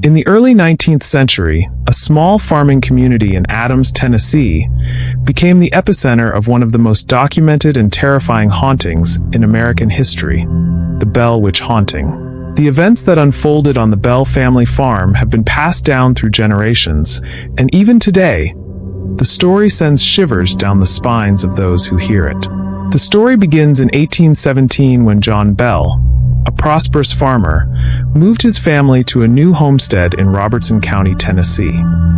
In the early 19th century, a small farming community in Adams, Tennessee, became the epicenter of one of the most documented and terrifying hauntings in American history, the Bell Witch haunting. The events that unfolded on the Bell family farm have been passed down through generations, and even today, the story sends shivers down the spines of those who hear it. The story begins in 1817 when John Bell, a prosperous farmer, moved his family to a new homestead in Robertson County, Tennessee.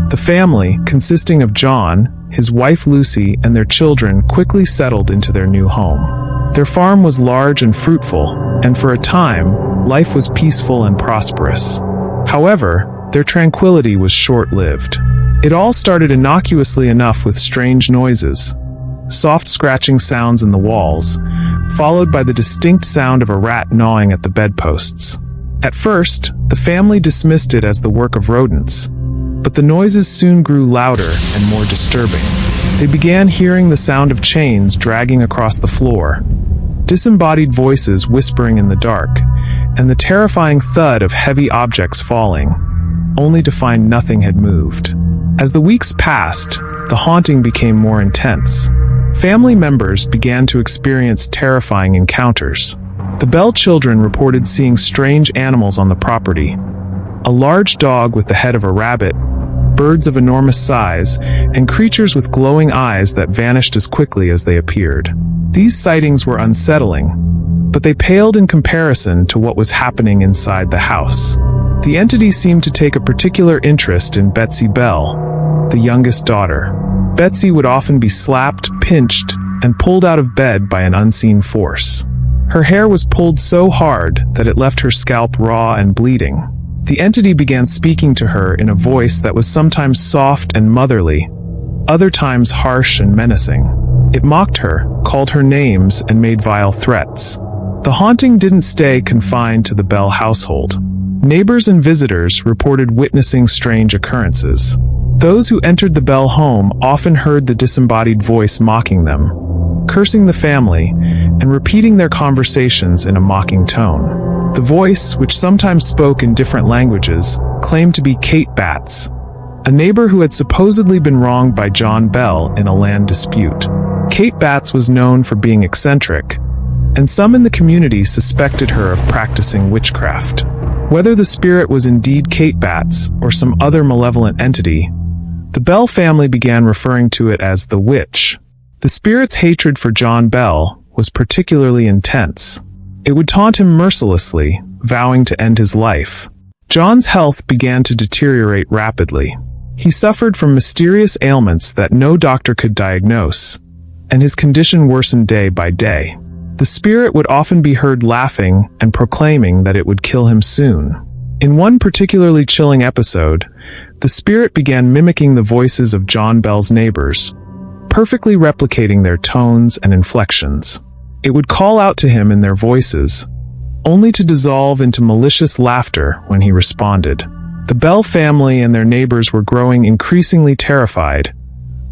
The family, consisting of John, his wife Lucy, and their children, quickly settled into their new home. Their farm was large and fruitful, and for a time, life was peaceful and prosperous. However, their tranquility was short-lived. It all started innocuously enough with strange noises, soft scratching sounds in the walls, followed by the distinct sound of a rat gnawing at the bedposts. At first, the family dismissed it as the work of rodents, but the noises soon grew louder and more disturbing. They began hearing the sound of chains dragging across the floor, disembodied voices whispering in the dark, and the terrifying thud of heavy objects falling, only to find nothing had moved. As the weeks passed, the haunting became more intense. Family members began to experience terrifying encounters. The Bell children reported seeing strange animals on the property: a large dog with the head of a rabbit, birds of enormous size, and creatures with glowing eyes that vanished as quickly as they appeared. These sightings were unsettling, but they paled in comparison to what was happening inside the house. The entity seemed to take a particular interest in Betsy Bell, the youngest daughter. Betsy would often be slapped, pinched, and pulled out of bed by an unseen force. Her hair was pulled so hard that it left her scalp raw and bleeding. The entity began speaking to her in a voice that was sometimes soft and motherly, other times harsh and menacing. It mocked her, called her names, and made vile threats. The haunting didn't stay confined to the Bell household. Neighbors and visitors reported witnessing strange occurrences. Those who entered the Bell home often heard the disembodied voice mocking them, cursing the family, and repeating their conversations in a mocking tone. The voice, which sometimes spoke in different languages, claimed to be Kate Batts, a neighbor who had supposedly been wronged by John Bell in a land dispute. Kate Batts was known for being eccentric, and some in the community suspected her of practicing witchcraft. Whether the spirit was indeed Kate Batts or some other malevolent entity, the Bell family began referring to it as the witch. The spirit's hatred for John Bell was particularly intense. It would taunt him mercilessly, vowing to end his life. John's health began to deteriorate rapidly. He suffered from mysterious ailments that no doctor could diagnose, and his condition worsened day by day. The spirit would often be heard laughing and proclaiming that it would kill him soon. In one particularly chilling episode, the spirit began mimicking the voices of John Bell's neighbors, perfectly replicating their tones and inflections. It would call out to him in their voices, only to dissolve into malicious laughter when he responded. The Bell family and their neighbors were growing increasingly terrified,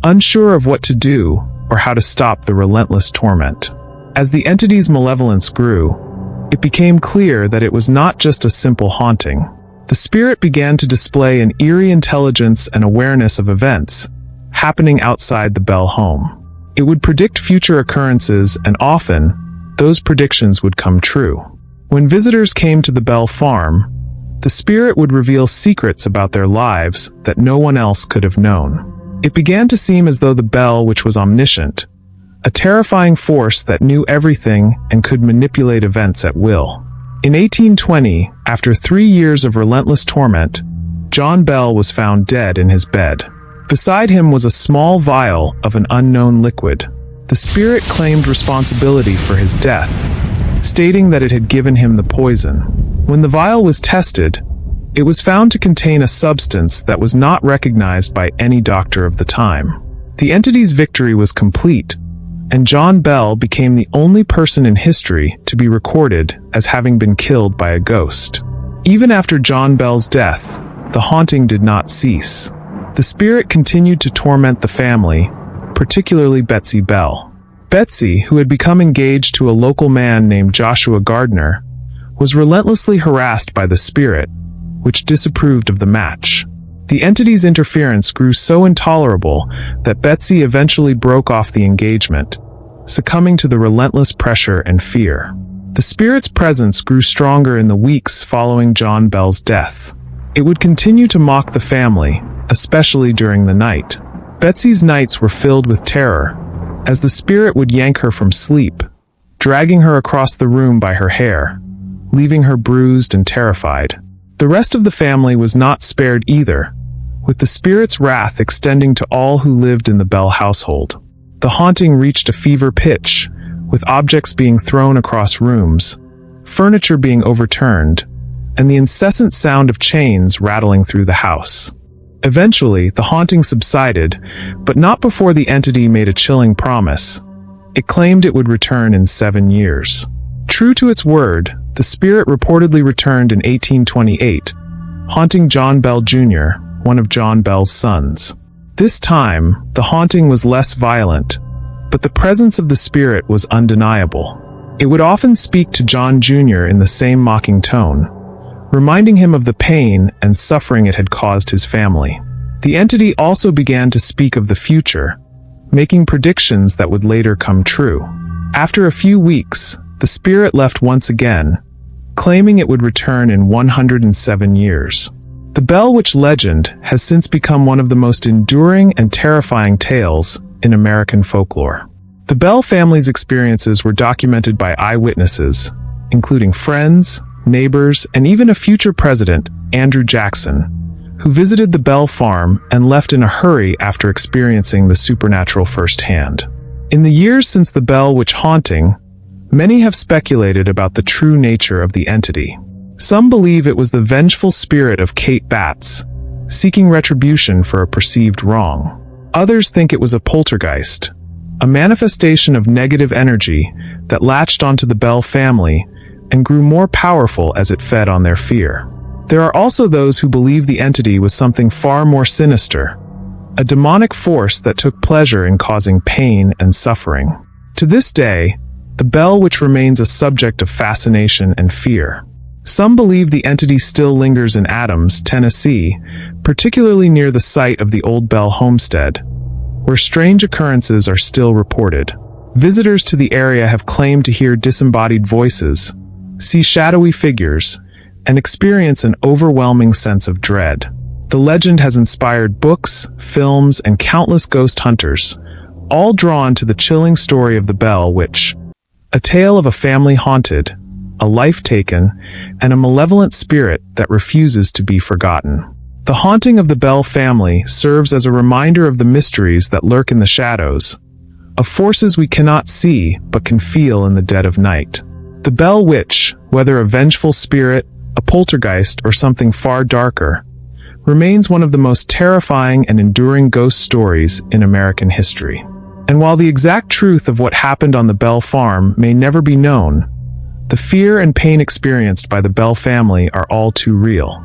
unsure of what to do or how to stop the relentless torment. As the entity's malevolence grew, it became clear that it was not just a simple haunting. The spirit began to display an eerie intelligence and awareness of events happening outside the Bell home. It would predict future occurrences, and often, those predictions would come true. When visitors came to the Bell farm, the spirit would reveal secrets about their lives that no one else could have known. It began to seem as though the Bell, which was omniscient, a terrifying force that knew everything and could manipulate events at will. In 1820, after 3 years of relentless torment, John Bell was found dead in his bed. Beside him was a small vial of an unknown liquid. The spirit claimed responsibility for his death, stating that it had given him the poison. When the vial was tested, it was found to contain a substance that was not recognized by any doctor of the time. The entity's victory was complete, and John Bell became the only person in history to be recorded as having been killed by a ghost. Even after John Bell's death, the haunting did not cease. The spirit continued to torment the family, particularly Betsy Bell. Betsy, who had become engaged to a local man named Joshua Gardner, was relentlessly harassed by the spirit, which disapproved of the match. The entity's interference grew so intolerable that Betsy eventually broke off the engagement, succumbing to the relentless pressure and fear. The spirit's presence grew stronger in the weeks following John Bell's death. It would continue to mock the family, especially during the night. Betsy's nights were filled with terror, as the spirit would yank her from sleep, dragging her across the room by her hair, leaving her bruised and terrified. The rest of the family was not spared either, with the spirit's wrath extending to all who lived in the Bell household. The haunting reached a fever pitch, with objects being thrown across rooms, furniture being overturned, and the incessant sound of chains rattling through the house. Eventually, the haunting subsided, but not before the entity made a chilling promise. It claimed it would return in 7 years. True to its word, the spirit reportedly returned in 1828, haunting John Bell Jr., one of John Bell's sons. This time, the haunting was less violent, but the presence of the spirit was undeniable. It would often speak to John Jr. in the same mocking tone, reminding him of the pain and suffering it had caused his family. The entity also began to speak of the future, making predictions that would later come true. After a few weeks, the spirit left once again, claiming it would return in 107 years. The Bell Witch legend has since become one of the most enduring and terrifying tales in American folklore. The Bell family's experiences were documented by eyewitnesses, including friends, neighbors, and even a future president, Andrew Jackson, who visited the Bell farm and left in a hurry after experiencing the supernatural firsthand. In the years since the Bell Witch haunting, many have speculated about the true nature of the entity. Some believe it was the vengeful spirit of Kate Batts, seeking retribution for a perceived wrong. Others think it was a poltergeist, a manifestation of negative energy that latched onto the Bell family and grew more powerful as it fed on their fear. There are also those who believe the entity was something far more sinister, a demonic force that took pleasure in causing pain and suffering. To this day, the Bell Witch remains a subject of fascination and fear. Some believe the entity still lingers in Adams, Tennessee, particularly near the site of the old Bell homestead, where strange occurrences are still reported. Visitors to the area have claimed to hear disembodied voices, see shadowy figures, and experience an overwhelming sense of dread. The legend has inspired books, films, and countless ghost hunters, all drawn to the chilling story of the Bell Witch, a tale of a family haunted, a life taken, and a malevolent spirit that refuses to be forgotten. The haunting of the Bell family serves as a reminder of the mysteries that lurk in the shadows, of forces we cannot see but can feel in the dead of night. The Bell Witch, whether a vengeful spirit, a poltergeist, or something far darker, remains one of the most terrifying and enduring ghost stories in American history. And while the exact truth of what happened on the Bell farm may never be known, the fear and pain experienced by the Bell family are all too real.